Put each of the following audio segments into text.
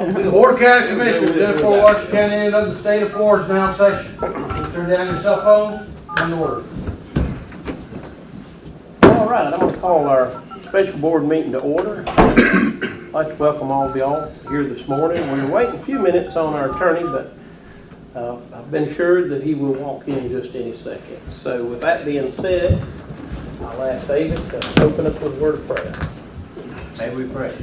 The Board of County Commissioners in Fort Washington County and of the state of Florida is now in session. Please turn down your cell phones. Come to order. All right, I'm going to call our special board meeting to order. I'd like to welcome all of y'all here this morning. We were waiting a few minutes on our attorney, but I've been assured that he will walk in just any second. So with that being said, I'll ask David to open up with a word of prayer. May we pray.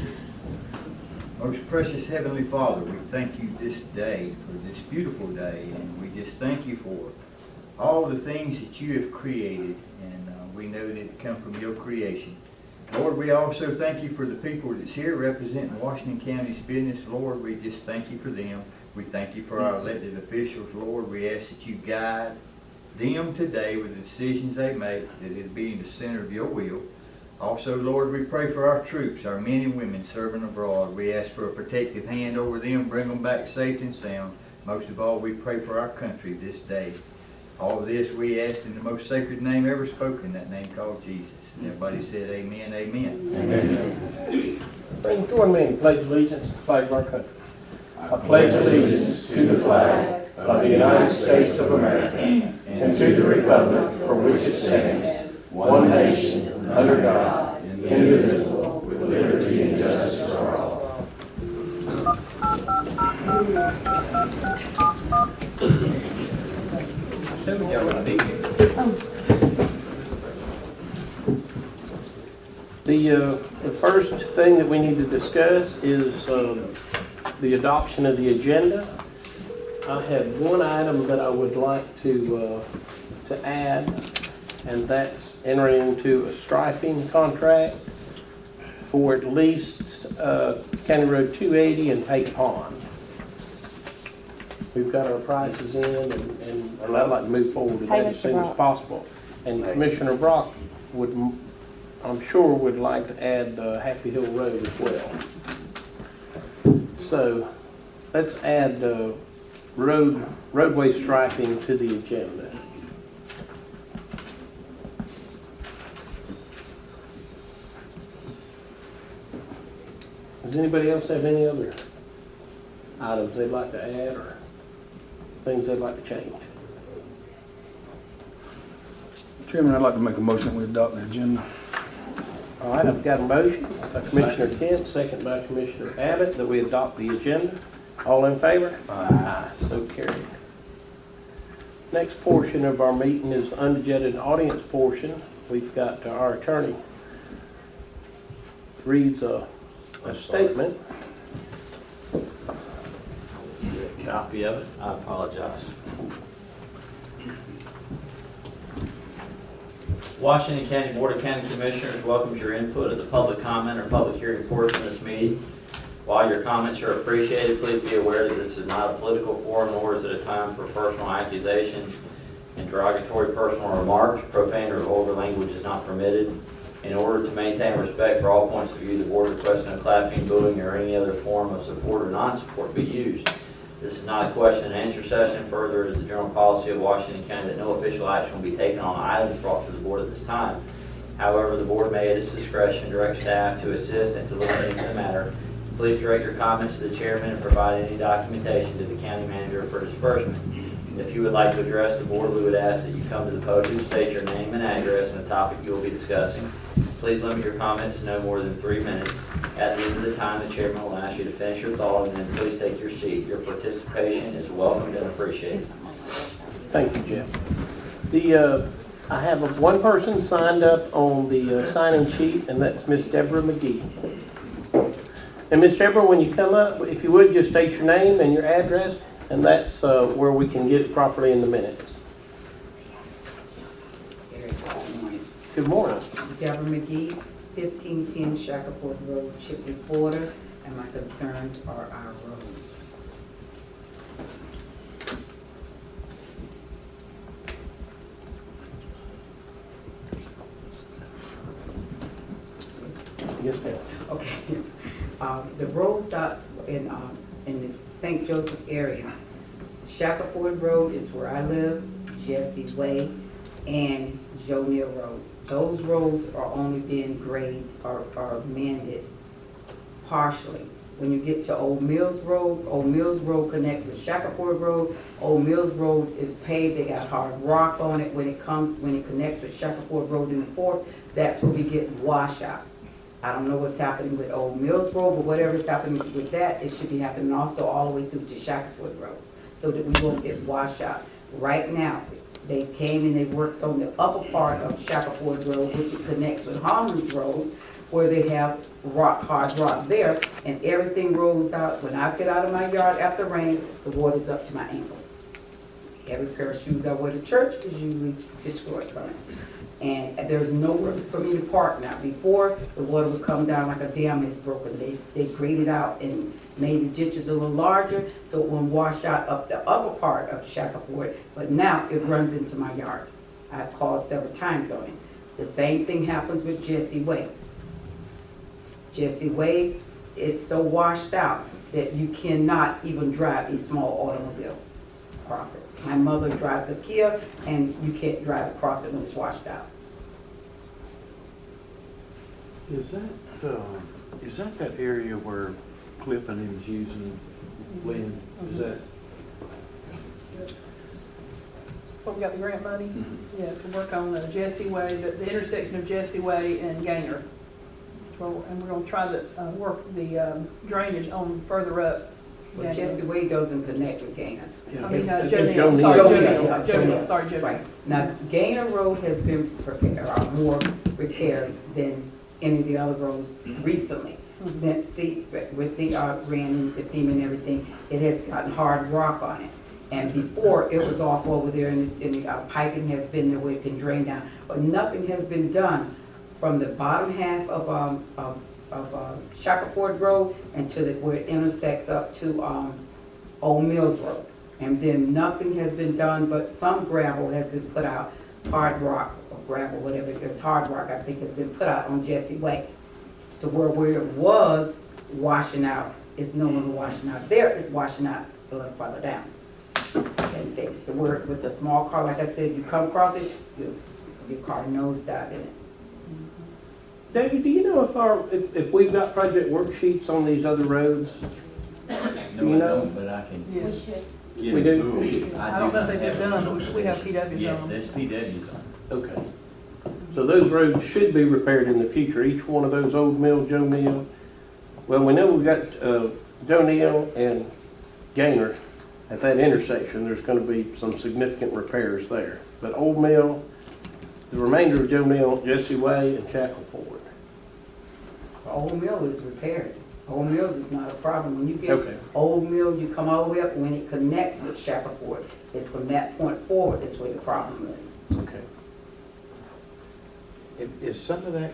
Most precious Heavenly Father, we thank you this day for this beautiful day, and we just thank you for all the things that you have created, and we know that it come from your creation. Lord, we also thank you for the people that's here representing Washington County's business. Lord, we just thank you for them. We thank you for our elected officials. Lord, we ask that you guide them today with the decisions they make, that it be in the center of your will. Also, Lord, we pray for our troops, our men and women serving abroad. We ask for a protective hand over them, bring them back safe and sound. Most of all, we pray for our country this day. All of this we ask in the most sacred name ever spoken, that name called Jesus. And everybody said amen, amen. Amen. Friends, join me in pledge allegiance to the flag of our country. I pledge allegiance to the flag of the United States of America and to the republic for which it stands, one nation, under God, indivisible, with liberty and justice for all. The first thing that we need to discuss is the adoption of the agenda. I have one item that I would like to add, and that's entering into a striping contract for at least County Road 280 and Pate Pond. We've got our prices in, and I'd like to move forward with that as soon as possible. And Commissioner Brock would, I'm sure, would like to add Happy Hill Road as well. So let's add roadway striping to the agenda. Does anybody else have any other items they'd like to add or things they'd like to change? Chairman, I'd like to make a motion that we adopt the agenda. All right, I've got a motion by Commissioner Kent, second by Commissioner Abbott, that we adopt the agenda. All in favor? Aye. So carried. Next portion of our meeting is the unadjusted audience portion. We've got our attorney reads a statement. Copy of it. I apologize. Washington County Board of County Commissioners welcomes your input at the public comment or public hearing portion of this meeting. While your comments are appreciated, please be aware that this is not a political forum, nor is it a time for personal accusations and derogatory personal remarks. Profane or vulgar language is not permitted. In order to maintain respect for all points of view, the board requests no clapping, booing, or any other form of support or non-support be used. This is not a question and answer session. Further, it is the general policy of Washington County that no official action will be taken on items brought to the board at this time. However, the board may at its discretion direct staff to assist and to look into the matter. Please direct your comments to the chairman and provide any documentation to the county manager for disbursement. If you would like to address the board, we would ask that you come to the podium, state your name and address and the topic you will be discussing. Please limit your comments to no more than 3 minutes. At the end of the time, the chairman will ask you to finish your thought, and then please take your seat. Your participation is welcomed and appreciated. Thank you, Jeff. I have one person signed up on the signing sheet, and that's Miss Deborah McGee. And Miss Deborah, when you come up, if you would, just state your name and your address, and that's where we can get it properly in the minutes. Good morning. Deborah McGee, 1510 Shackleford Road, Chipley, Florida, and my concerns are our roads. Yes, ma'am. Okay. The roads up in the St. Joseph area. Shackleford Road is where I live, Jesse Way, and Joe Neal Road. Those roads are only being graded or mended partially. when you get to Old Mills Road connects with Shackleford Road. Old Mills Road is paved, they got hard rock on it. When it connects with Shackleford Road in the fourth, that's where we get washout. I don't know what's happening with Old Mills Road, but whatever's happening with that, it should be happening also all the way through to Shackleford Road, so that we won't get washout. Right now, they came and they worked on the upper part of Shackleford Road, which it connects with Harmon's Road, where they have hard rock there, and everything rolls out. When I get out of my yard after rain, the water's up to my ankle. Every pair of shoes I wear to church is usually destroyed from it. And there's nowhere for me to park now. Before, the water would come down like a dam is broken. They graded out and made the ditches a little larger, so it won't wash out up the upper part of Shackleford, but now it runs into my yard. I've called several times on it. The same thing happens with Jesse Way. Jesse Way, it's so washed out that you cannot even drive a small automobile across it. My mother drives a Kia, and you can't drive across it when it's washed out. Is that area where Cliff and him was using Lynn? Is that? Well, we got the grant money, yeah, to work on Jesse Way, the intersection of Jesse Way and Gaynor. Well, and we're gonna try to work the drainage on further up. But Jesse Way doesn't connect with Gaynor. I mean, It's Joe Joe Neal, sorry, Neal. Joe Joe Neal, Neal. Joe Neal, sorry, Joe Neal. Right. Now, Gaynor Road has been more repaired than any of the other roads recently. Since with the grant, the theme and everything, it has gotten hard rock on it. And before, it was off over there, and the piping has been there where it can drain down. But nothing has been done from the bottom half of Shackleford Road and to where it intersects up to Old Mills Road. And then nothing has been done, but some gravel has been put out, hard rock or gravel, whatever it is, hard rock, I think, has been put out on Jesse Way, to where it was washing out is no longer washing out. There is washing out a little farther down. And the word with the small car, like I said, you come across it, your car nosedive in it. David, do you know if we've got project worksheets on these other roads? No, You I know? don't, but I can Yeah. get We it do? moved. I don't know if they've been done, but we have PWs Yeah, on them. there's PWs on. Okay. So those roads should be repaired in the future, each one of those Old Mill, Joe Neal. Well, we know we've got Joe Neal and Gaynor at that intersection. There's gonna be some significant repairs there. But Old Mill, the remainder of Joe Neal, Jesse Way, and Shackleford. Old Mill is repaired. Old Mills is not a problem. When you get Okay. Old Mill, you come all the way up, when it connects with Shackleford, it's from that point forward is where the problem is. Okay. Is some of that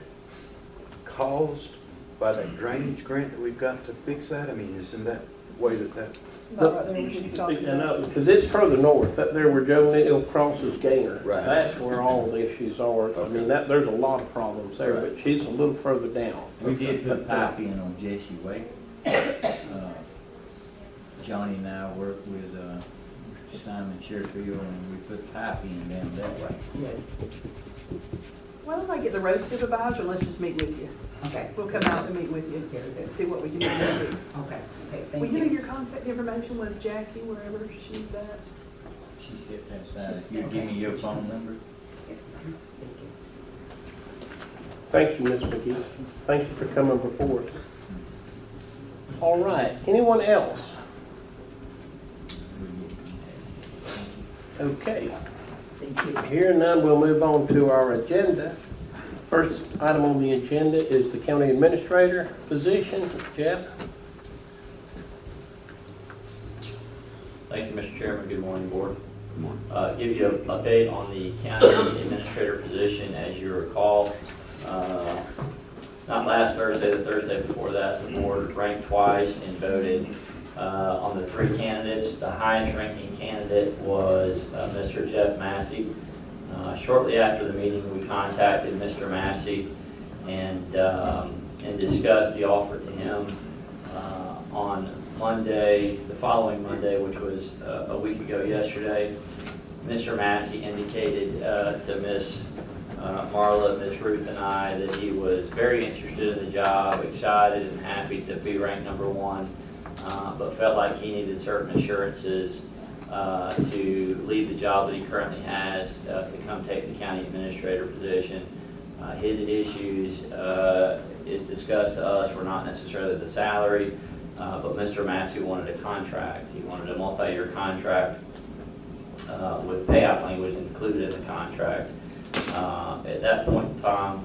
caused by that drainage grant that we've got to fix that? I mean, isn't that the way that? Not right there, we should be talking about. Because it's further north, up there where Joe Neal crosses Gaynor. Right. That's where all the issues are. I mean, there's a lot of problems there, but she's a little further down. We did put pipe in on Jesse Way. Johnny and I worked with Simon Sherfield, and we put pipe in down that way. Yes. Why don't I get the road supervisor and let's just meet with you? Okay. We'll come out and meet with you and see what we can do next week. Okay. Okay. Will Thank you leave you. your contact information with Jackie wherever she's at? She's hit that side. You give me your phone number? Thank you. Thank you, Ms. McGee. Thank you for coming before us. All right, anyone else? Okay. Thank you. Here none, we'll move on to our agenda. First item on the agenda is the county administrator position. Jeff? Thank you, Mr. Chairman. Good morning, Board. Give you an update on the county administrator position. As you recall, not last Thursday, the Thursday before that, the board ranked twice and voted on the three candidates. The highest ranking candidate was Mr. Jeff Massey. Shortly after the meeting, we contacted Mr. Massey and discussed the offer to him on Monday, the following Monday, which was a week ago yesterday. Mr. Massey indicated to Ms. Marla, Miss Ruth, and I that he was very interested in the job, excited and happy to be ranked #1, but felt like he needed certain assurances to leave the job that he currently has to come take the county administrator position. His issues, is discussed to us, were not necessarily the salary, but Mr. Massey wanted a contract. He wanted a multi-year contract with payout language included in the contract. At that point in time,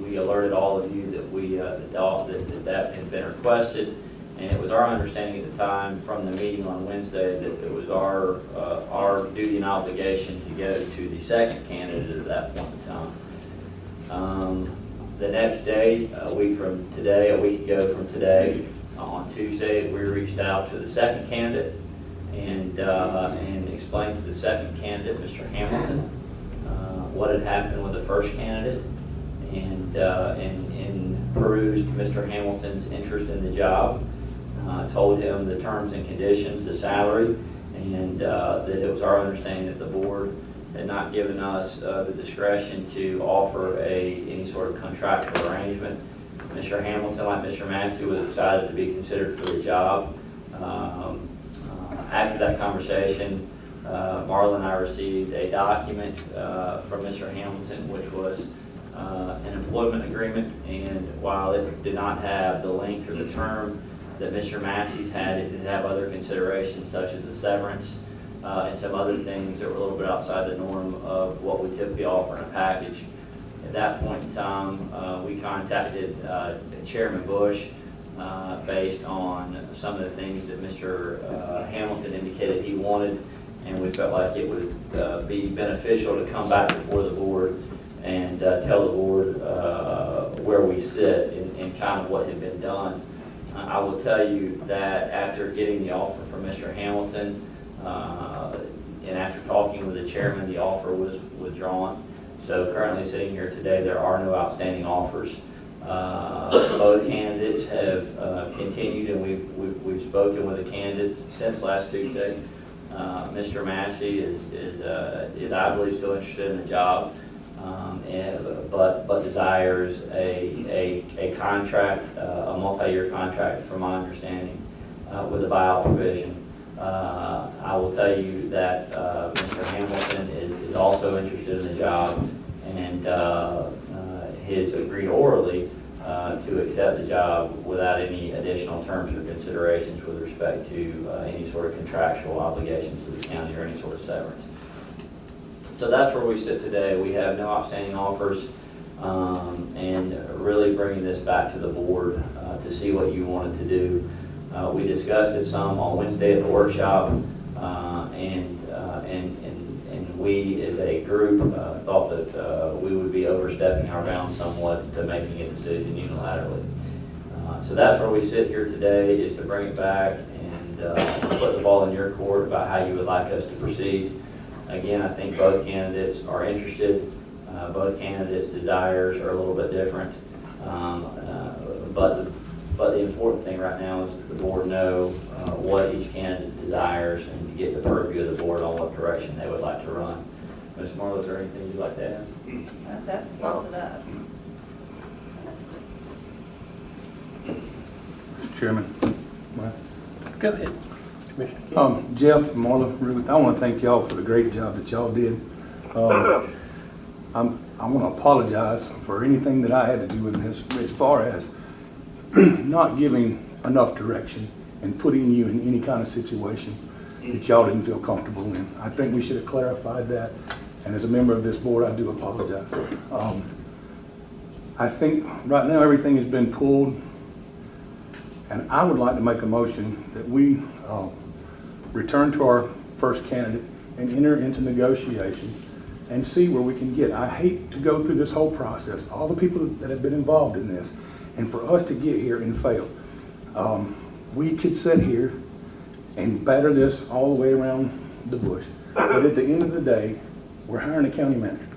we alerted all of you that that had been requested, and it was our understanding at the time from the meeting on Wednesday that it was our duty and obligation to go to the second candidate at that point in time. The next day, a week ago from today, on Tuesday, we reached out to the second candidate and explained to the second candidate, Mr. Hamilton, what had happened with the first candidate, and perused Mr. Hamilton's interest in the job, told him the terms and conditions, the salary, and that it was our understanding that the board had not given us the discretion to offer any sort of contractual arrangement. Mr. Hamilton, like Mr. Massey, was excited to be considered for the job. After that conversation, Marla and I received a document from Mr. Hamilton, which was an employment agreement, and while it did not have the length or the term that Mr. Massey's had, it did have other considerations such as the severance and some other things that were a little bit outside the norm of what we typically offer in a package. At that point in time, we contacted Chairman Bush based on some of the things that Mr. Hamilton indicated he wanted, and we felt like it would be beneficial to come back before the board and tell the board where we sit and kind of what had been done. I will tell you that after getting the offer from Mr. Hamilton, and after talking with the chairman, the offer was withdrawn. So currently sitting here today, there are no outstanding offers. Both candidates have continued, and we've spoken with the candidates since last Tuesday. Mr. Massey is I believe still interested in the job, but desires a contract, a multi-year contract, from my understanding, with a buyout provision. I will tell you that Mr. Hamilton is also interested in the job, and has agreed orally to accept the job without any additional terms or considerations with respect to any sort of contractual obligations to the county or any sort of severance. So that's where we sit today. We have no outstanding offers, and really bringing this back to the board to see what you wanted to do. We discussed it some on Wednesday at the workshop, and we as a group thought that we would be overstepping our bounds somewhat to making a decision unilaterally. So that's where we sit here today, is to bring it back and put the ball in your court about how you would like us to proceed. Again, I think both candidates are interested. Both candidates' desires are a little bit different. But the important thing right now is that the board know what each candidate desires and to get the purview of the board on what direction they would like to run. Ms. Marlowe, is there anything you'd like to add? That sums it up. Mr. Chairman. Go ahead, Commissioner King. Jeff, Marla, Ruth, I want to thank y'all for the great job that y'all did. I want to apologize for anything that I had to do with this, as far as not giving enough direction and putting you in any kind of situation that y'all didn't feel comfortable in. I think we should have clarified that, and as a member of this board, I do apologize. I think right now everything has been pulled, and I would like to make a motion that we return to our first candidate and enter into negotiations and see where we can get. I hate to go through this whole process, all the people that have been involved in this, and for us to get here and fail. We could sit here and batter this all the way around the bush, but at the end of the day, we're hiring a county manager.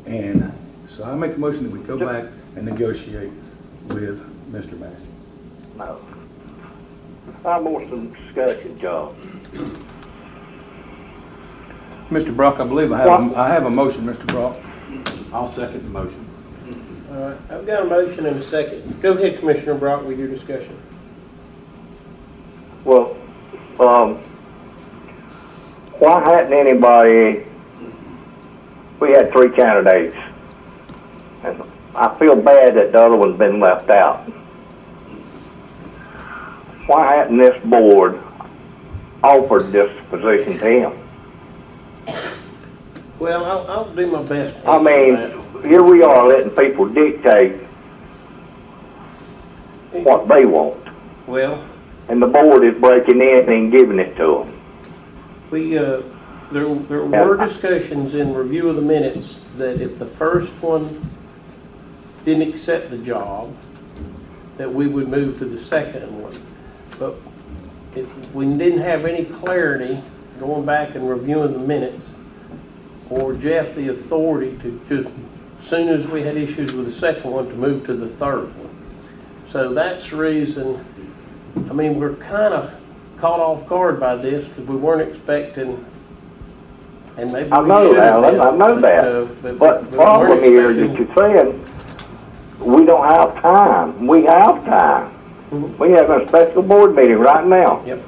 And so I make a motion that we go back and negotiate with Mr. Massey. No. I want some discussion, John. Mr. Brock, I believe I have a motion, Mr. Brock. I'll second the motion. All right, I've got a motion and a second. Go ahead, Commissioner Brock, with your discussion. Well, why hadn't anybody, we had 3 candidates, and I feel bad that the other one's been left out. Why hadn't this board offered this position to him? Well, I'll do my best to I answer mean, that. here we are letting people dictate what they want, Well, and the board is breaking in and giving it to them. there were discussions in review of the minutes that if the first one didn't accept the job, that we would move to the second one. But if we didn't have any clarity going back and reviewing the minutes, or Jeff the authority to just, as soon as we had issues with the second one, to move to the third one. So that's the reason, I mean, we're kind of caught off guard by this because we weren't expecting, and maybe I we know, should have Alan, been, I know that. But the problem here is that you're saying, we don't have time. We have time. We have a special board meeting right now. Yep.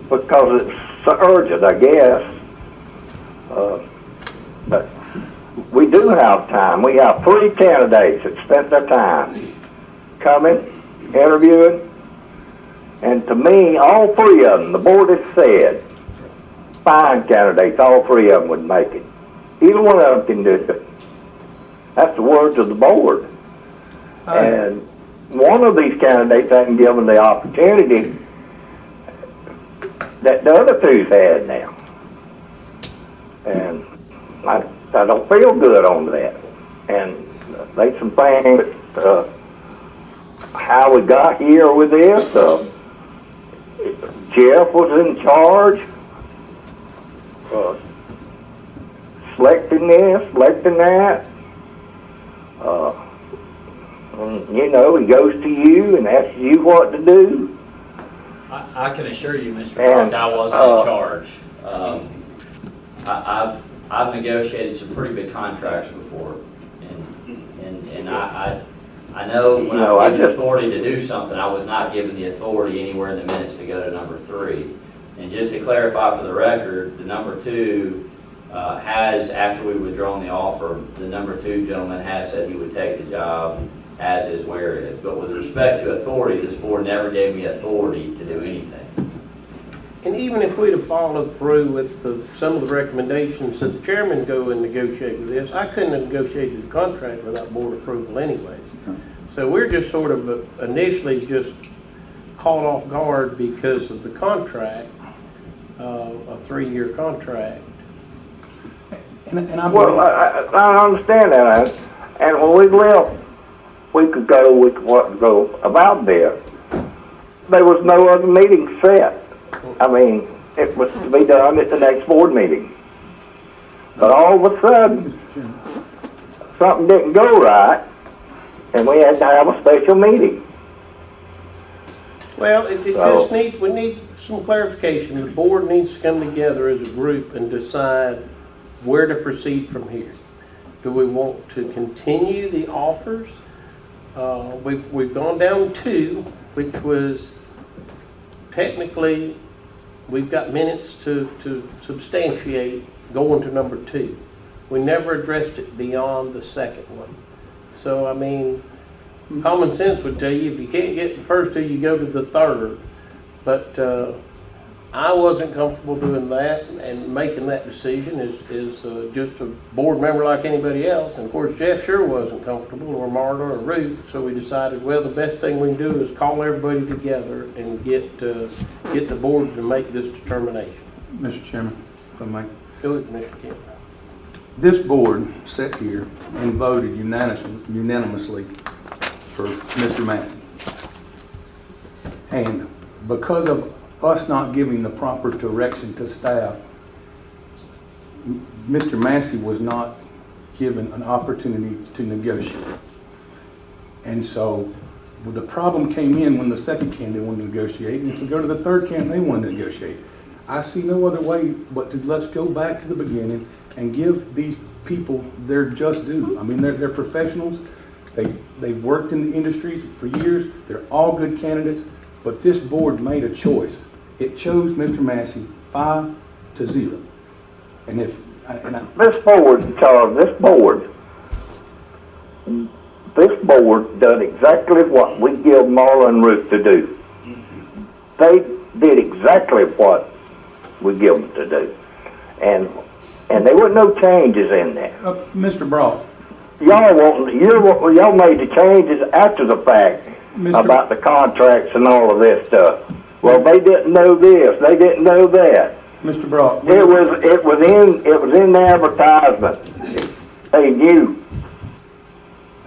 Because it's so urgent, I guess. But we do have time. We have 3 candidates that spent their time coming, interviewing, and to me, all 3 of them, the board has said, fine candidates, all 3 of them would make it. Either one of them can do it. That's the words of the board. And one of these candidates hasn't given the opportunity that the other 2's had now. And I don't feel good on that. And there's some things that, how we got here with this, Jeff was in charge, selecting this, selecting that. You know, he goes to you and asks you what to do. I can assure you, Mr. Brock, I wasn't in charge. I've negotiated some pretty big contracts before, and I know when I'm given authority to do something, I was not given the authority anywhere in the minutes to go to number 3. And just to clarify for the record, the number 2 has, after we withdrawn the offer, the number 2 gentleman has said he would take the job as is where it is. But with respect to authority, this board never gave me authority to do anything. And even if we'd have followed through with some of the recommendations that the chairman go and negotiate with this, I couldn't have negotiated the contract without board approval anyways. So we're just sort of initially just caught off guard because of the contract, a 3-year contract. And I Well, I understand that, and when we left, we could go about this. There was no other meeting set. I mean, it was to be done at the next board meeting. But all of a sudden, something didn't go right, and we had to have a special meeting. Well, we need some clarification. The board needs to come together as a group and decide where to proceed from here. Do we want to continue the offers? We've gone down 2, which was technically, we've got minutes to substantiate going to number 2. We never addressed it beyond the second one. So, I mean, common sense would tell you if you can't get the first 2, you go to the third. But I wasn't comfortable doing that and making that decision as just a board member like anybody else. And of course, Jeff sure wasn't comfortable, or Marla or Ruth. So we decided, well, the best thing we can do is call everybody together and get the board to make this determination. Mr. Chairman, if I may. Do it, Mr. Kemp. This board sat here and voted unanimously for Mr. Massey. And because of us not giving the proper direction to staff, Mr. Massey was not given an opportunity to negotiate. And so the problem came in when the second candidate wanted to negotiate, and if we go to the third candidate, they wanted to negotiate. I see no other way but to let's go back to the beginning and give these people their just due. I mean, they're professionals. They've worked in the industry for years. They're all good candidates, but this board made a choice. It chose Mr. Massey 5-0. And if, This board done exactly what we give Marla and Ruth to do. They did exactly what we give them to do. And there were no changes in there. Mr. Brock, Y'all made the changes after the fact about the contracts and all of this stuff. Well, they didn't know this, they didn't know that. Mr. Brock. It was in the advertisement. They knew.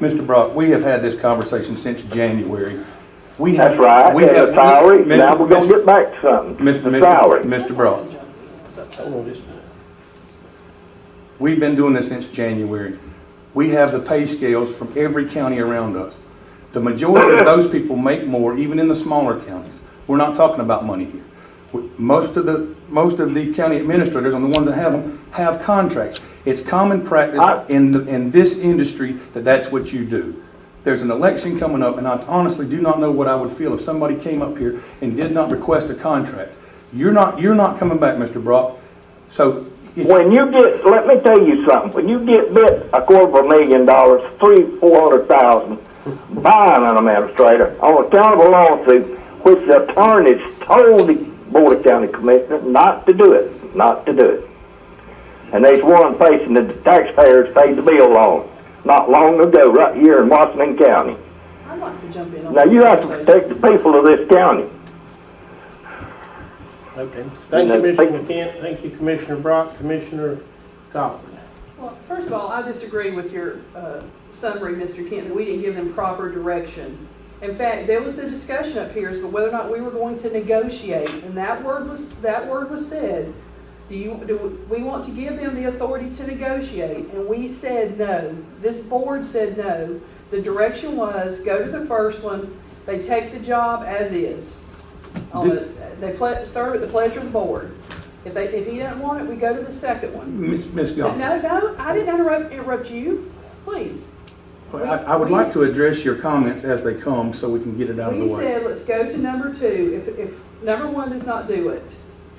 Mr. Brock, we have had this conversation since January. That's right. We have salary. Now we're gonna get back to something. The salary. Mr. Brock, we've been doing this since January. We have the pay scales from every county around us. The majority of those people make more, even in the smaller counties. We're not talking about money here. Most of the county administrators, and the ones that have them, have contracts. It's common practice in this industry that that's what you do. There's an election coming up, and I honestly do not know what I would feel if somebody came up here and did not request a contract. You're not coming back, Mr. Brock. So let me tell you something. When you get bit $250,000, $300,000-400,000, buying an administrator on account of a lawsuit, which the attorneys told the Board of County Commissioners not to do it. And there's one facing the taxpayers paid the bill on not long ago, right here in Washington County. I'd like to jump in on Now this you have to conversation. protect the people of this county. Okay. Thank you, Commissioner Kent. Thank you, Commissioner Brock. Commissioner Goffman. Well, first of all, I disagree with your summary, Mr. Kent, that we didn't give them proper direction. In fact, there was the discussion up here as to whether or not we were going to negotiate, and that word was said. Do we want to give them the authority to negotiate? And we said no. This board said no. The direction was go to the first one. They take the job as is. They serve at the pleasure of the board. If he doesn't want it, we go to the second one. Ms. Goff. No, I didn't interrupt you. Please. I would like to address your comments as they come so we can get it out of the way. We said, let's go to number 2. If number 1 does not do it,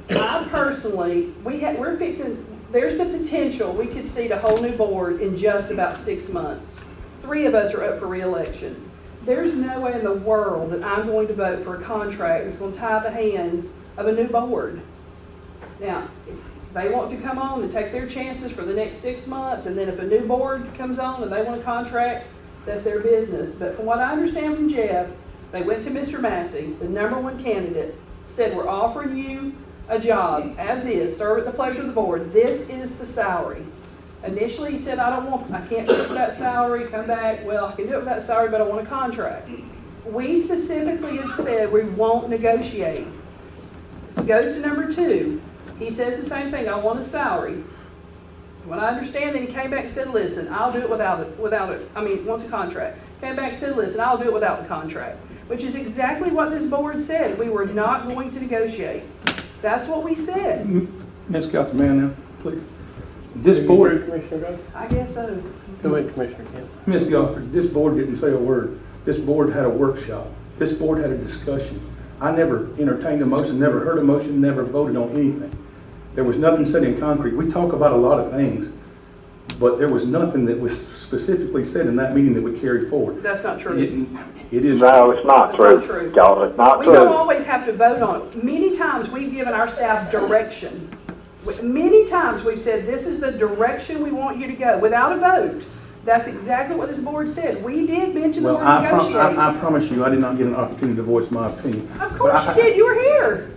I personally, there's the potential we could seat a whole new board in just about 6 months. 3 of us are up for re-election. There's no way in the world that I'm going to vote for a contract that's going to tie the hands of a new board. Now, if they want to come on and take their chances for the next 6 months, and then if a new board comes on and they want a contract, that's their business. But from what I understand from Jeff, they went to Mr. Massey, the number 1 candidate, said, we're offering you a job as is, serve at the pleasure of the board. This is the salary. Initially, he said, I can't do it for that salary. Come back, well, I can do it for that salary, but I want a contract. We specifically have said we won't negotiate. So it goes to number 2. He says the same thing, I want a salary. When I understand that he came back and said, listen, I'll do it wants a contract. Came back and said, listen, I'll do it without the contract. Which is exactly what this board said. We were not going to negotiate. That's what we said. Ms. Goff, now, please. This board, Commissioner I guess so. Go ahead, Commissioner Kent. Ms. Goffard, this board didn't say a word. This board had a workshop. This board had a discussion. I never entertained a motion, never heard a motion, never voted on anything. There was nothing said in concrete. We talk about a lot of things, but there was nothing that was specifically said in that meeting that we carried forward. That's not true. It is. No, it's not true. That's not true. Y'all, it's not We true. don't always have to vote on it. Many times we've given our staff direction. Many times we've said, this is the direction we want you to go, without a vote. That's exactly what this board said. We did mention the word negotiate. I promise you, I did not get an opportunity to voice my opinion. Of course you did, you were here.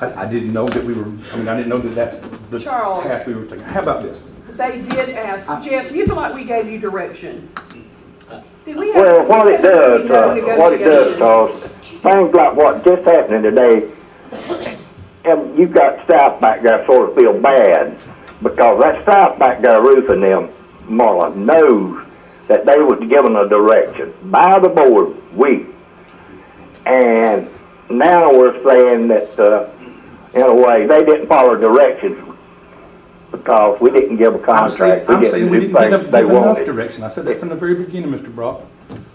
I didn't know that I didn't know that that's the Charles. path we were taking. How about this? They did ask. Jeff, you feel like we gave you direction? Did we Well, have, what it does, negotiation? Charles, things like what just happening today, and you've got staff back there sort of feel bad because that staff back there roofing them, Marla, knows that they was given a direction by the board, and now we're saying that in a way. They didn't follow directions because we didn't give a contract. I'm saying we do didn't give things they enough wanted. direction. I said that from the very beginning, Mr. Brock.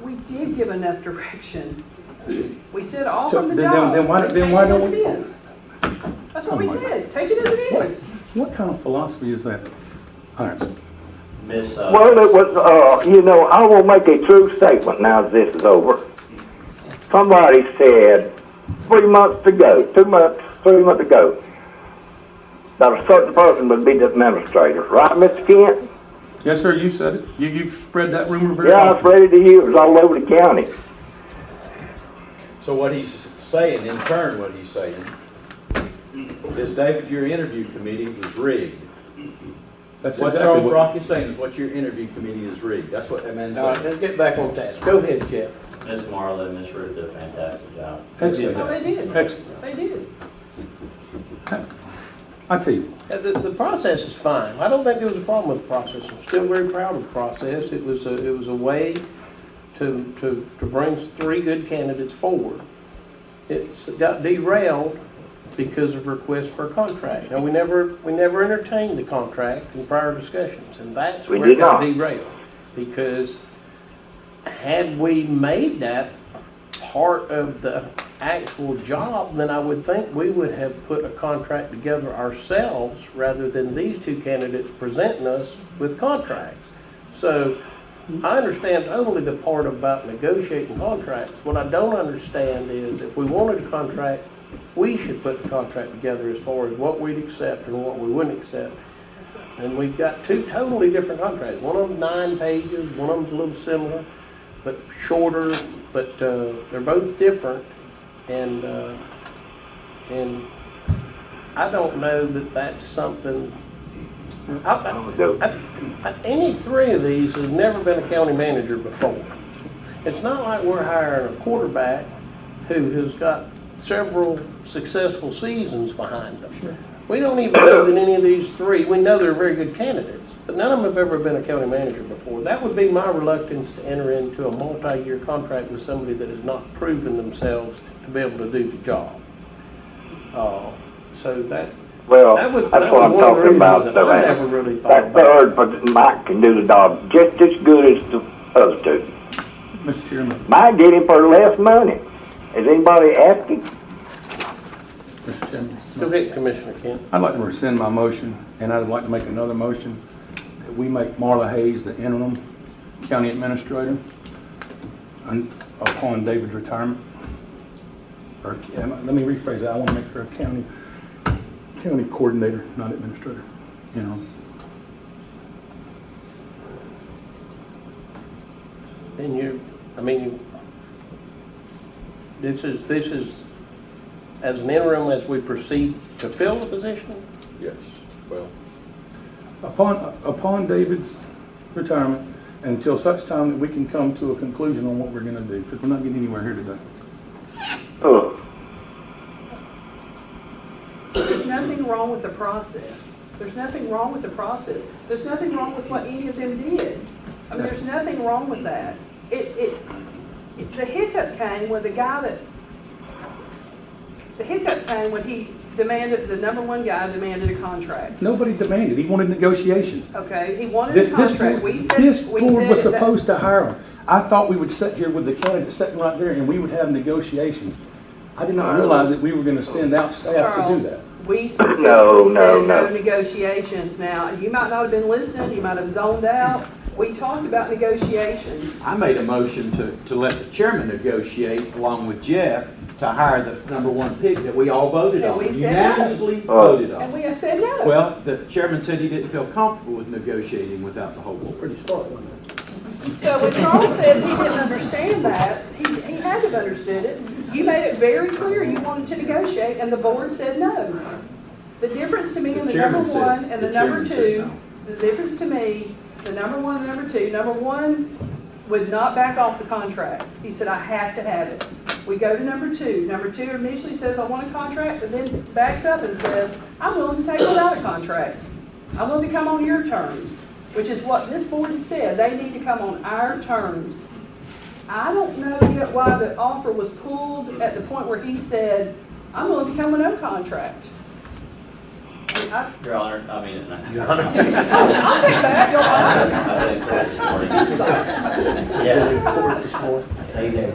We did give enough direction. We said all So from the then- job. then why- and then take why it don't as it we- is. That's what Oh we my said. Take it as it is. What kind of philosophy is that? All right. Miss, Well, it was, you know, I will make a true statement now that this is over. Somebody said 3 months ago, 2 months, 3 months ago, that a certain person would be the administrator, right, Mr. Kent? Yes, sir, you said it. You've spread that rumor very Yeah, I often. spread it to you, it was all over the county. So what he's saying, in turn, what he's saying, is David, your interview committee was rigged. That's What exactly Charles what. Brock is saying is what your interview committee is rigged. That's what that man's All right, saying. let's get back on task. Go ahead, Jeff. Miss Marla and Miss Ruth did a fantastic job. Excellent. No, they did. Excellent. They did. I tell you, The process is fine. I don't think there was a problem with the process. I'm still very proud of the process. It was a way to bring 3 good candidates forward. It's got derailed because of requests for a contract. Now, we never entertained the contract in prior discussions, and that's We where it did got not. derailed. Because had we made that part of the actual job, then I would think we would have put a contract together ourselves rather than these 2 candidates presenting us with contracts. So I understand totally the part about negotiating contracts. What I don't understand is if we wanted a contract, we should put the contract together as far as what we'd accept and what we wouldn't accept. And we've got 2 totally different contracts. One of them's 9 pages, one of them's a little similar, but shorter, but they're both different. And I don't know that that's something. Any 3 of these has never been a county manager before. It's not like we're hiring a quarterback who has got several successful seasons behind them. We don't even know that any of these 3, we know they're very good candidates, but none of them have ever been a county manager before. That would be my reluctance to enter into a multi-year contract with somebody that has not proven themselves to be able to do the job. So Well, that was that's what I'm one of the talking about, reasons though, that I man. never really thought That about. third, Mike can do the job just as good as the other 2. Mr. Chairman, Might get him for less money. Is anybody asking? Mr. Chairman, Go ahead, Commissioner Kent. I'd like to rescind my motion, and I'd like to make another motion that we make Marla Hayes the interim county administrator upon David's retirement. Or, let me rephrase that, I want to make her a county coordinator, not administrator, you know. And this is as an interim as we proceed to fill the position? Yes, well, Upon David's retirement, until such time that we can come to a conclusion on what we're going to do, because we're not getting anywhere here today. Ugh. There's nothing wrong with the process. There's nothing wrong with the process. There's nothing wrong with what any of them did. I mean, there's nothing wrong with that. The hiccup came when he demanded, the number 1 guy demanded a contract. Nobody demanded, he wanted negotiations. Okay, he wanted a contract. This board was that- supposed to hire him. I thought we would sit here with the candidate sitting right there and we would have negotiations. I did not realize that we were going to send out staff to do Charles, that. we specifically No, said no. no negotiations. Now, you might not have been listening, you might have zoned out. We talked about negotiations. I made a motion to let the chairman negotiate along with Jeff to hire the number 1 pick that we all voted And on, we said no. unanimously voted And on. we said no. Well, the chairman said he didn't feel comfortable with negotiating without the whole board. Pretty smart, wasn't it? So when Charles says he didn't understand that, he had to have understood it. You made it very clear you wanted to negotiate, and the board said no. The difference to me in the number chairman said- 1 and the the number chairman said 2, no. the difference to me, the number 1 and the number 2, number 1 would not back off the contract. He said, I have to have it. We go to number 2. Number 2 initially says, I want a contract, but then backs up and says, I'm willing to take without a contract. I'm willing to come on your terms, which is what this board had said. They need to come on our terms. I don't know yet why the offer was pulled at the point where he said, I'm willing to come with no contract. Your Honor, I mean, I'll take that, Your Honor. I've been in court this morning. This is all. Yeah, Court this morning.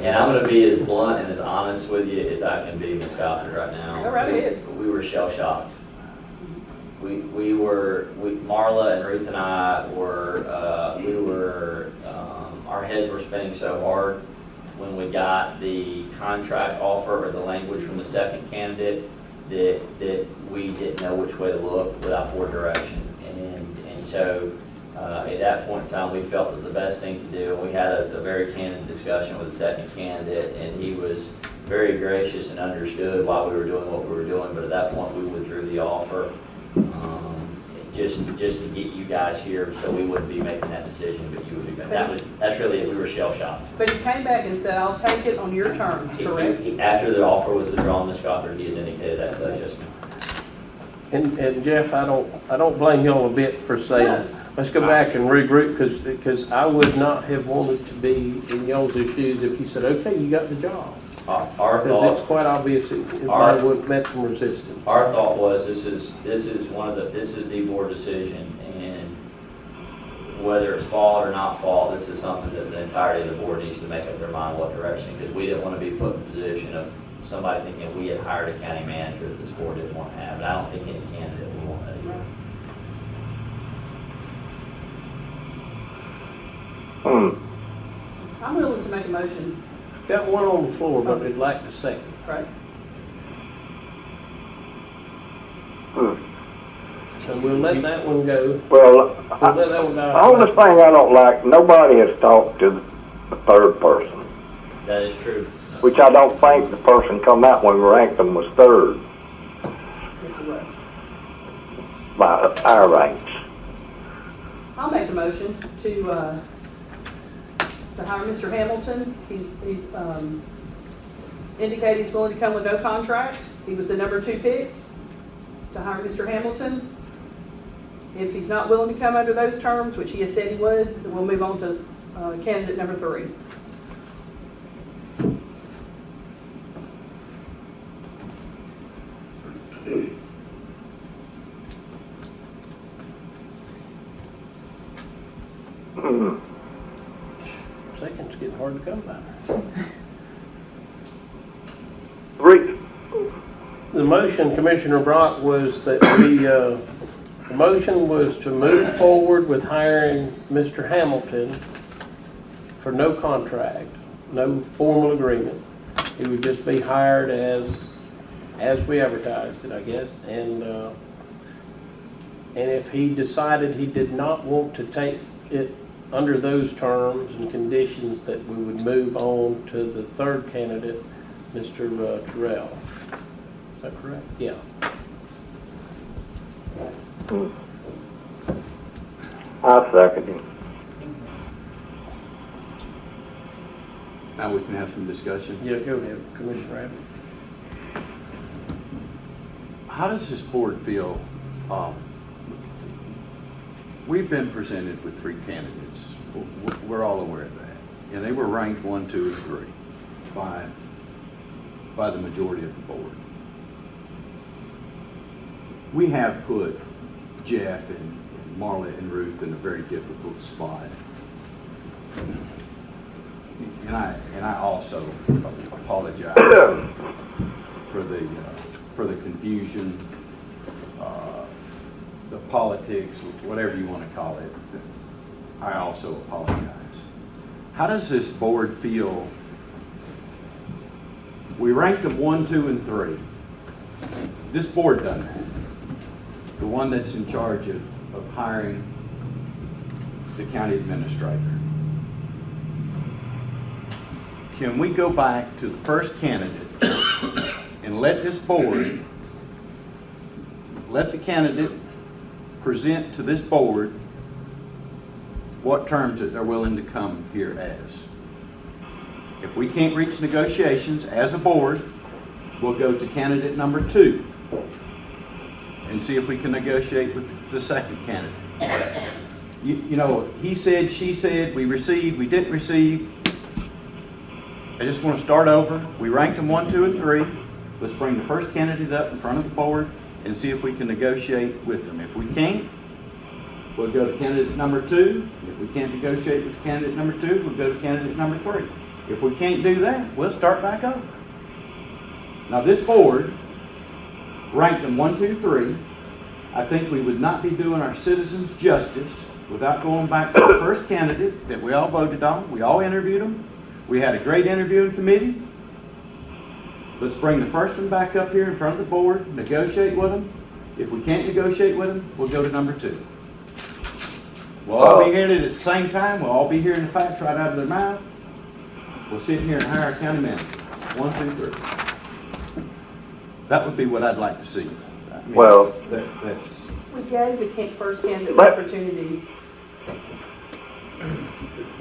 and I'm gonna be as blunt and as honest with you as I can be, Ms. Goffin, right now. Go right ahead. We were shell shocked. Marla and Ruth and I were, our heads were spinning so hard when we got the contract offer or the language from the second candidate that we didn't know which way to look without board direction. And so, at that point in time, we felt that the best thing to do, and we had a very candid discussion with the second candidate, and he was very gracious and understood why we were doing what we were doing, but at that point, we withdrew the offer, just to get you guys here, so we wouldn't be making that decision, but you would be. That's really it. We were shell shocked. But you came back and said, I'll take it on your terms, correct? After the offer was withdrawn, Ms. Gothard, he has indicated that, yes, ma'am. And Jeff, I don't blame y'all a bit for saying, let's go back and regroup, because I would not have wanted to be in y'all's shoes if you said, okay, you got the job. Our Because thought, it's quite obvious it might have met some resistance. our thought was, this is the board decision, and whether it's fault or not fault, this is something that the entirety of the board needs to make up their mind what direction, because we didn't want to be put in the position of somebody thinking we had hired a county manager that this board didn't want to have, and I don't think any candidate would want that either. I'm willing to make a motion, Got one on the floor, but I'd like a second. right? So we'll let that one go. Well, We'll let that one the go. only thing I don't like, nobody has talked to the third person, That is true. which I don't think the person come out when we ranked them was third Yes, it was. by our ranks. I'll make a motion to hire Mr. Hamilton. He's indicated he's willing to come with no contract. He was the number 2 pick. To hire Mr. Hamilton. If he's not willing to come under those terms, which he has said he would, then we'll move on to candidate number 3. Second's getting hard to come by. The motion, Commissioner Brock, was that the motion was to move forward with hiring Mr. Hamilton for no contract, no formal agreement. He would just be hired as we advertised it, I guess, and if he decided he did not want to take it under those terms and conditions, that we would move on to the third candidate, Mr. Terrell. Is that correct? Yeah. I second him. Now we can have some discussion. Yeah, go ahead, Commissioner Abbott. How does this board feel? We've been presented with 3 candidates. We're all aware of that. And they were ranked 1, 2, and 3 by the majority of the board. We have put Jeff and Marla and Ruth in a very difficult spot. And I also apologize for the confusion, the politics, whatever you want to call it. I also apologize. How does this board feel? We ranked them 1, 2, and 3. This board done that. The one that's in charge of hiring the county administrator. Can we go back to the first candidate and let this board, let the candidate present to this board what terms that they're willing to come here as? If we can't reach negotiations as a board, we'll go to candidate number 2 and see if we can negotiate with the second candidate. You know, he said, she said, we received, we didn't receive. I just want to start over. We ranked them 1, 2, and 3. Let's bring the first candidate up in front of the board and see if we can negotiate with them. If we can't, we'll go to candidate number 2. If we can't negotiate with candidate number 2, we'll go to candidate number 3. If we can't do that, we'll start back over. Now, this board ranked them 1, 2, 3. I think we would not be doing our citizens justice without going back to the first candidate that we all voted on. We all interviewed them. We had a great interviewing committee. Let's bring the first one back up here in front of the board, negotiate with them. If we can't negotiate with them, we'll go to number 2. We'll all be hearing it at the same time. We'll all be hearing the facts right out of their mouth. We'll sit here and hire a county manager. 1, 2, 3. That would be what I'd like to see. I mean, Well- that's. We gave the first candidate the But- opportunity.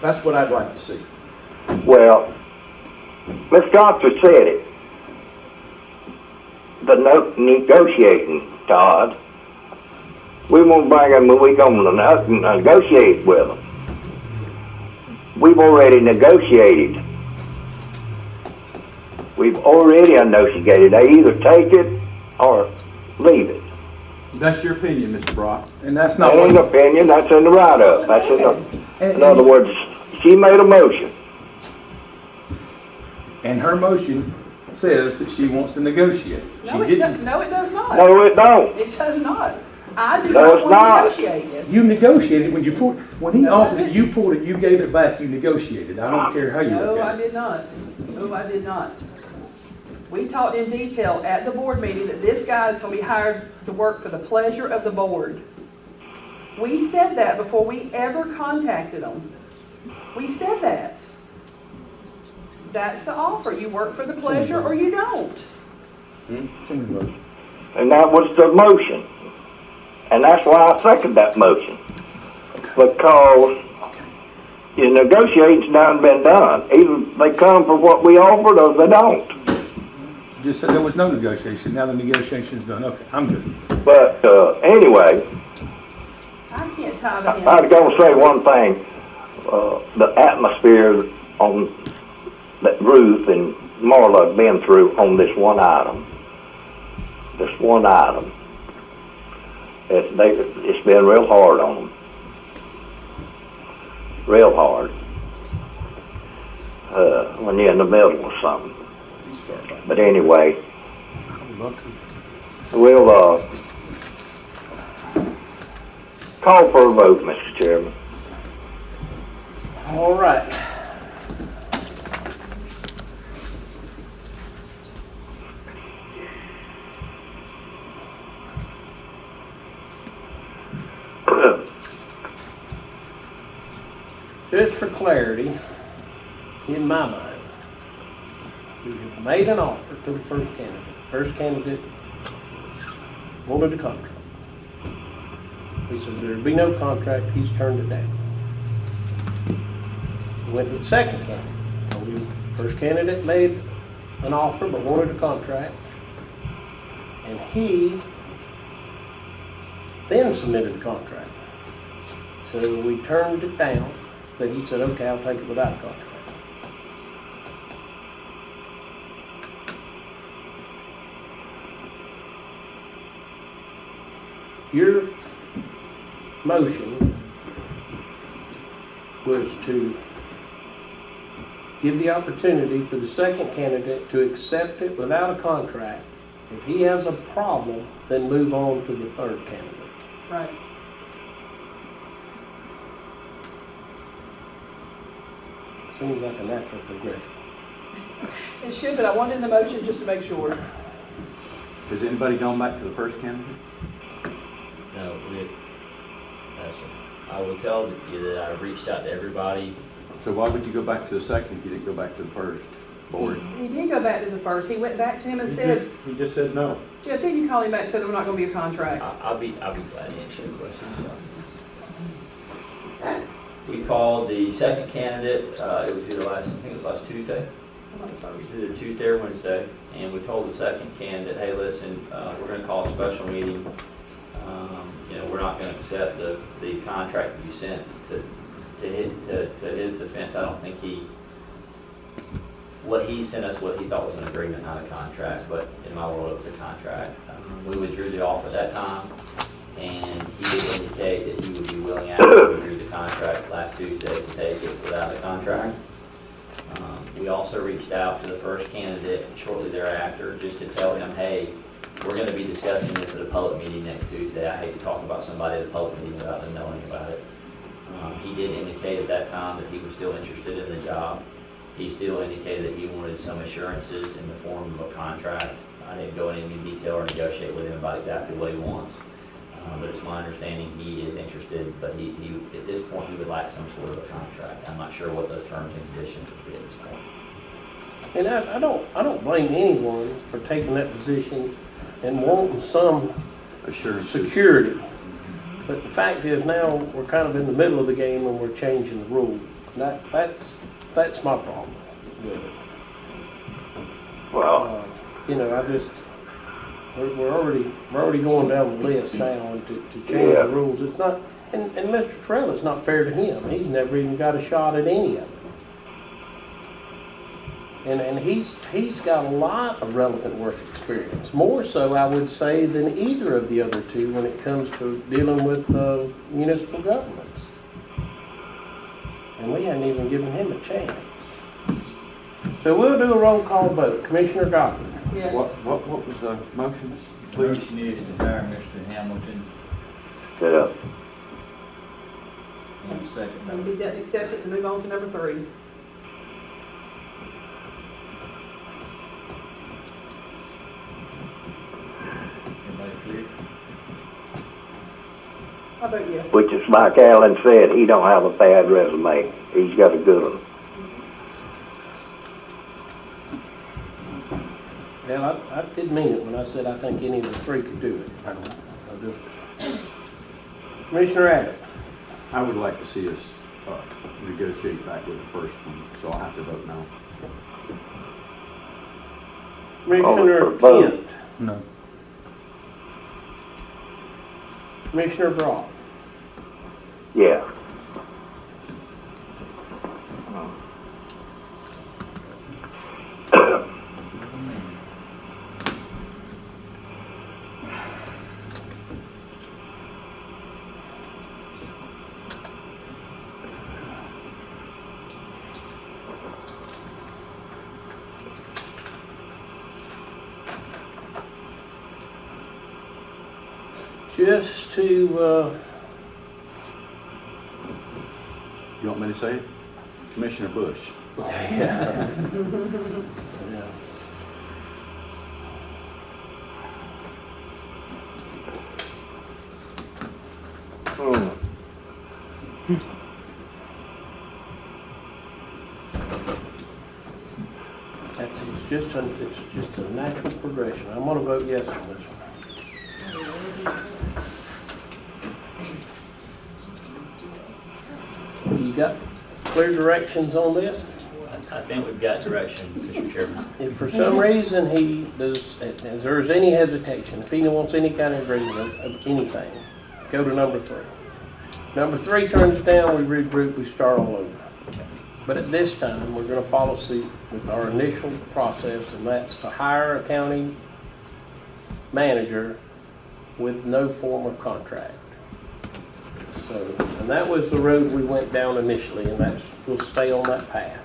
That's what I'd like to see. Well, Ms. Coster said it. The negotiating, Todd. We won't bring them, we're gonna negotiate with them. We've already negotiated. We've already negotiated. They either take it or leave it. That's your opinion, Mr. Brock. And that's That not ain't what, opinion, that's in the write-up. That's in other words, she made a motion. and her motion says that she wants to negotiate. She No, didn't. no, it does not. No, it don't. It does not. I do No, not it's want to not. negotiate it. You negotiated when you pulled, when he No, I offered it, you pulled it, you gave it back, you negotiated. I don't care how you No, look I at it. did not. No, I did not. We talked in detail at the board meeting that this guy is going to be hired to work for the pleasure of the board. We said that before we ever contacted him. We said that. That's the offer. You work for the pleasure or you don't. Can we vote? And that was the motion. And that's why I second that motion. Because the negotiations done been done. Either they come for what we offered or they don't. You just said there was no negotiation, now the negotiation's done. Okay, I'm good. But anyway, I can't tie to him. I was gonna say one thing. The atmosphere on that Ruth and Marla have been through on this one item. This one item. It's been real hard on them. Real hard. When you're in the middle of something. But anyway, we'll call for a vote, Mr. Chairman. All right. Just for clarity, in my mind, we have made an offer to the first candidate. First candidate wanted a contract. He said there'd be no contract, he's turned it down. We went to the second candidate. Told him first candidate made an offer but wanted a contract. And he then submitted a contract. So we turned it down, but he said, okay, I'll take it without a contract. Your motion was to give the opportunity for the second candidate to accept it without a contract. If he has a problem, then move on to the third candidate. Right. Seems like a natural progression. It should, but I wanted the motion just to make sure. Has anybody gone back to the first candidate? No, no, sir. I will tell you that I reached out to everybody. So why would you go back to the second if you didn't go back to the first board? He did go back to the first. He went back to him and said, He just said no. Jeff, didn't you call him back and said there was not going to be a contract? I'll be glad to answer the question. We called the second candidate, it was either last, I think it was last Tuesday. It was either Tuesday or Wednesday, and we told the second candidate, hey, listen, we're gonna call a special meeting. You know, we're not gonna accept the contract you sent to his defense. I don't think he what he sent us, what he thought was an agreement, not a contract, but in my world, it was a contract. We withdrew the offer at that time, and he did indicate that he would be willing, after we withdrew the contract last Tuesday, to take it without a contract. We also reached out to the first candidate shortly thereafter, just to tell him, hey, we're gonna be discussing this at a public meeting next Tuesday. I hate to talk about somebody at a public meeting without them knowing about it. He did indicate at that time that he was still interested in the job. He still indicated that he wanted some assurances in the form of a contract. I didn't go into any detail or negotiate with him about exactly what he wants. But it's my understanding he is interested, but he, at this point, he would like some sort of a contract. I'm not sure what those terms and conditions would be at this point. And I don't blame anyone for taking that position and wanting some Assurances. security. But the fact is now we're kind of in the middle of the game and we're changing the rules. That's my problem with it. Well, You know, we're already going down the list now, and to change the rules, it's not, and Mr. Terrell, it's not fair to him. He's never even got a shot at any of it. And he's got a lot of relevant work experience, more so, I would say, than either of the other two when it comes to dealing with municipal governments. And we hadn't even given him a chance. So we'll do a roll call vote. Commissioner Goffin. Yes. What was the motion? The motion is to hire Mr. Hamilton yeah. in the second. And he's accepted to move on to number 3. Everybody clear? I vote yes. Which is like Alan said, he don't have a bad resume. He's got a good one. Well, I did mean it when I said I think any of the 3 could do it. I'll do it. Commissioner Abbott. I would like to see us negotiate back with the first one, so I'll have to vote no. Commissioner vote. Kent. No. Commissioner Brock. Yeah. Just to, You want me to say it? Commissioner Bush. yeah. It's just a natural progression. I'm gonna vote yes on this one. You got clear directions on this? I think we've got direction, Mr. Chairman. If for some reason he does, if there's any hesitation, if he wants any kind of agreement of anything, go to number 3. Number 3 turns down, we regroup, we start all over. But at this time, we're gonna follow suit with our initial process, and that's to hire a county manager with no form of contract. So, and that was the road we went down initially, and that's, we'll stay on that path.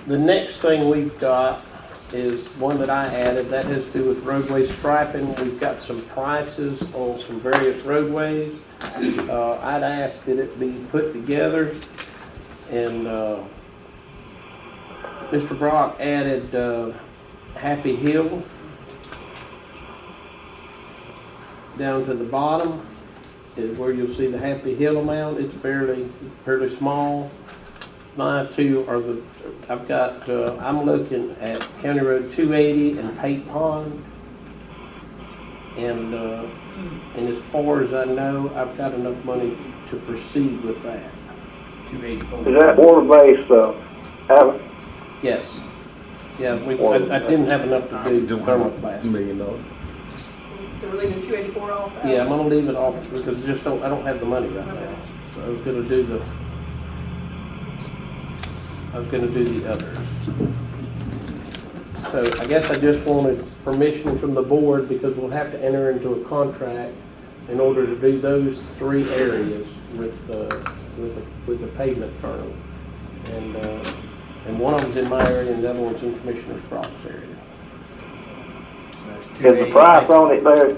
The next thing we've got is one that I added, that has to do with roadway striping. We've got some prices on some various roadways. I'd asked that it be put together, and Mr. Brock added Happy Hill down to the bottom is where you'll see the Happy Hill amount. It's fairly small. My two are I'm looking at County Road 280 and Pate Pond. And as far as I know, I've got enough money to proceed with that. 284. Is that water-based, Alan? Yes. Yeah, I didn't have enough to do thermoplastic. $1 million. So we're leaving 284 off? Yeah, I'm gonna leave it off because I don't have the money right now. So I was gonna do the others. So I guess I just wanted permission from the board because we'll have to enter into a contract in order to do those 3 areas with the pavement firm. And one of them's in my area and the other one's in Commissioner Sprott's area. Is the price on it there?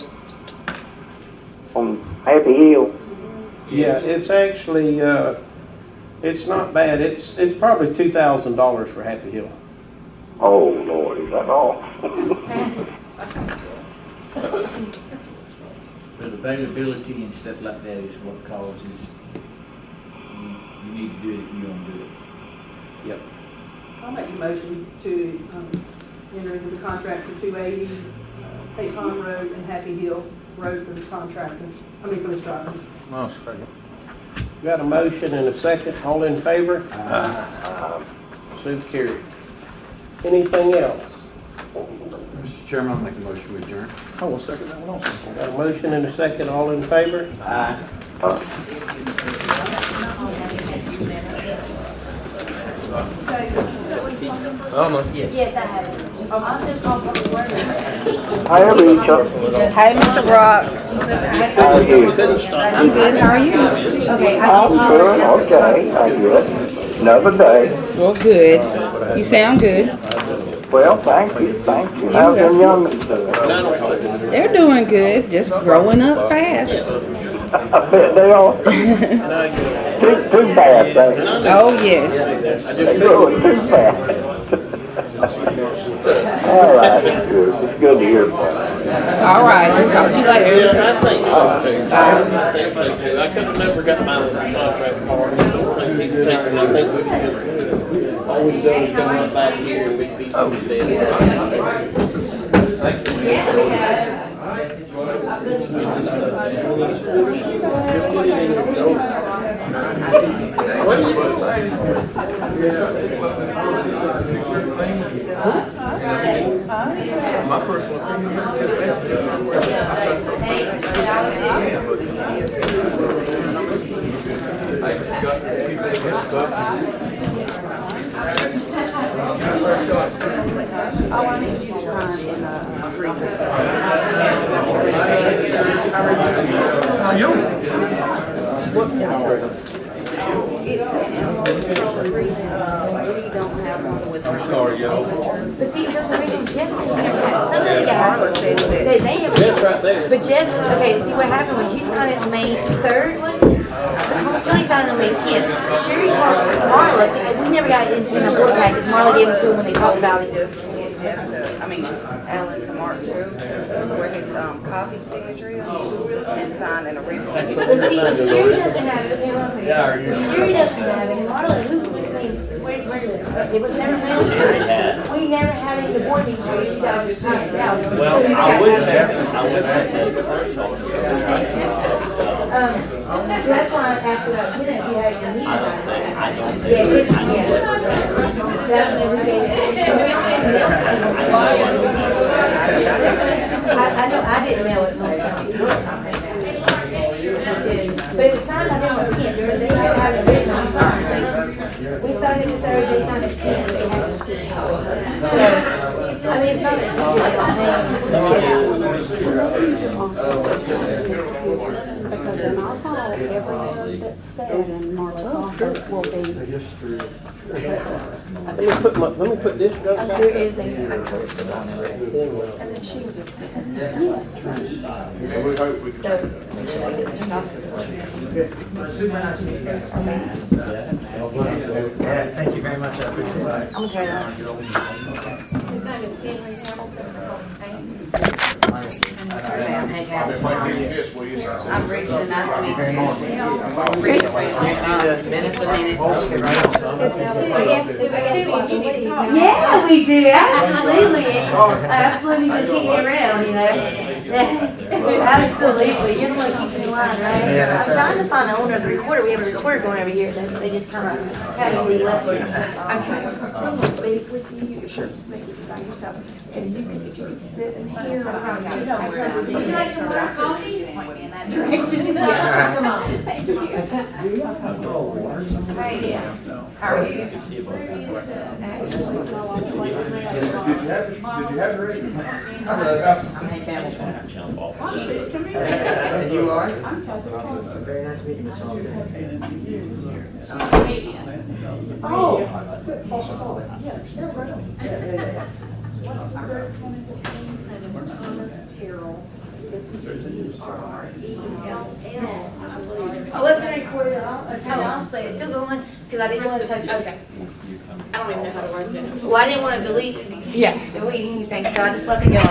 On Happy Hill? Yeah, it's actually, it's not bad. It's probably $2,000 for Happy Hill. Oh, Lord, is that all? But availability and stuff like that is what causes, you need to do it if you don't do it. Yep. I'll make a motion to enter into the contract for 280 Cape Pond Road and Happy Hill Road for the contractor, for the striper. No, second. Got a motion and a second. All in favor? So carried. Anything else? Mr. Chairman, I'll make a motion to adjourn. I will second that one also. Got a motion and a second. All in favor? Yes, I have it. I'll just call public works. However you chose. Hey, Mr. Brock. How are you? I'm good. How are you? Okay, I'm good, okay, I'm good. Another day. Well, good. You sound good. Well, thank you. How's them youngins doing? They're doing good. Just growing up fast. I bet they are. Too bad, thank you. Oh, yes. They're growing too fast. All right, it's good. It's good to hear from you. All right. We'll talk to you later. I think so too. I think so too. I could have never got my contract card. I don't think we could take it. I think we could just, all we do is come right back here and we'd be dead. Thank you. Yeah, we have. What do you My personal Oh, I need you to sign in agreement. It's the animal control agreement. We don't have one with our signature. But see, there's a reason Jeff said he never got, some of the Marla guys, says that. they may have. That's right there. But Jeff, okay, see what happened was you signed it May 3rd, wasn't it? Holmes County signed it on May 10th. Sherry called Marla, see, we never got it in our board package. Marla gave it to him when they talked about it. Alan to Mark too, where his copy signature is, and sign an original But signature. see, Sherry doesn't have it, okay, one second. Sherry doesn't have it, and Marla, it was never mailed to her. We never had it in the board meeting where you guys just signed it out. Well, I would check the clerk's office. So that's why I asked about Jenna, if you had your meeting. I don't think. Yeah, Jenna, yeah. That's when we gave it. I know, I didn't mail it to them. But it was signed by them on 10th, so they had to have it written on signed. We signed it the Thursday, signed it 10th, they had it. So, I mean, it's not Because in our file, everything that's said in Marla's office will be. Let me put this. There is a cursive on it, and then she would just say, yeah. So, should I get some off? Yeah, thank you very much, I appreciate it. I'm gonna turn it off. His name is Henry Hamilton. I'm Rachel, and nice to meet you. Do the minutes? Yeah, we do, absolutely. Absolutely, he's gonna keep me around, you know? Absolutely, you're the one keeping the line, right? Yeah, that's I'm right. trying to find the owner of the recorder, we have a recorder going over here, they just kind of casually left it. Speak with you, if you just make it by yourself, and you can, if you can sit in here. Would you like some more coffee? Point me in that direction. Come on. Thank you. Right, yes. How are you? Did you have the record? I'm Hank Hamilton. And you are? Very nice meeting you, Ms. Wilson. Oh, good, false call. Yes, yeah, right on. Thomas Terrell. It's Terrell, I believe. I wasn't gonna record it off, or turn it off, but it's still going, because I didn't want to touch it. Okay. I don't even know how to work it. Well, I didn't want to delete anything, so I just left it going.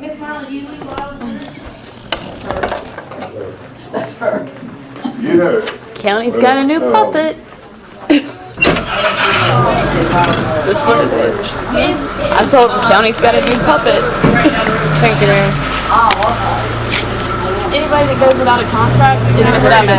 Miss Marlon, you leave while I was County's got a new puppet. That's what it is. I told him county's got a new puppet. Thank you. Anybody that goes without a contract is without a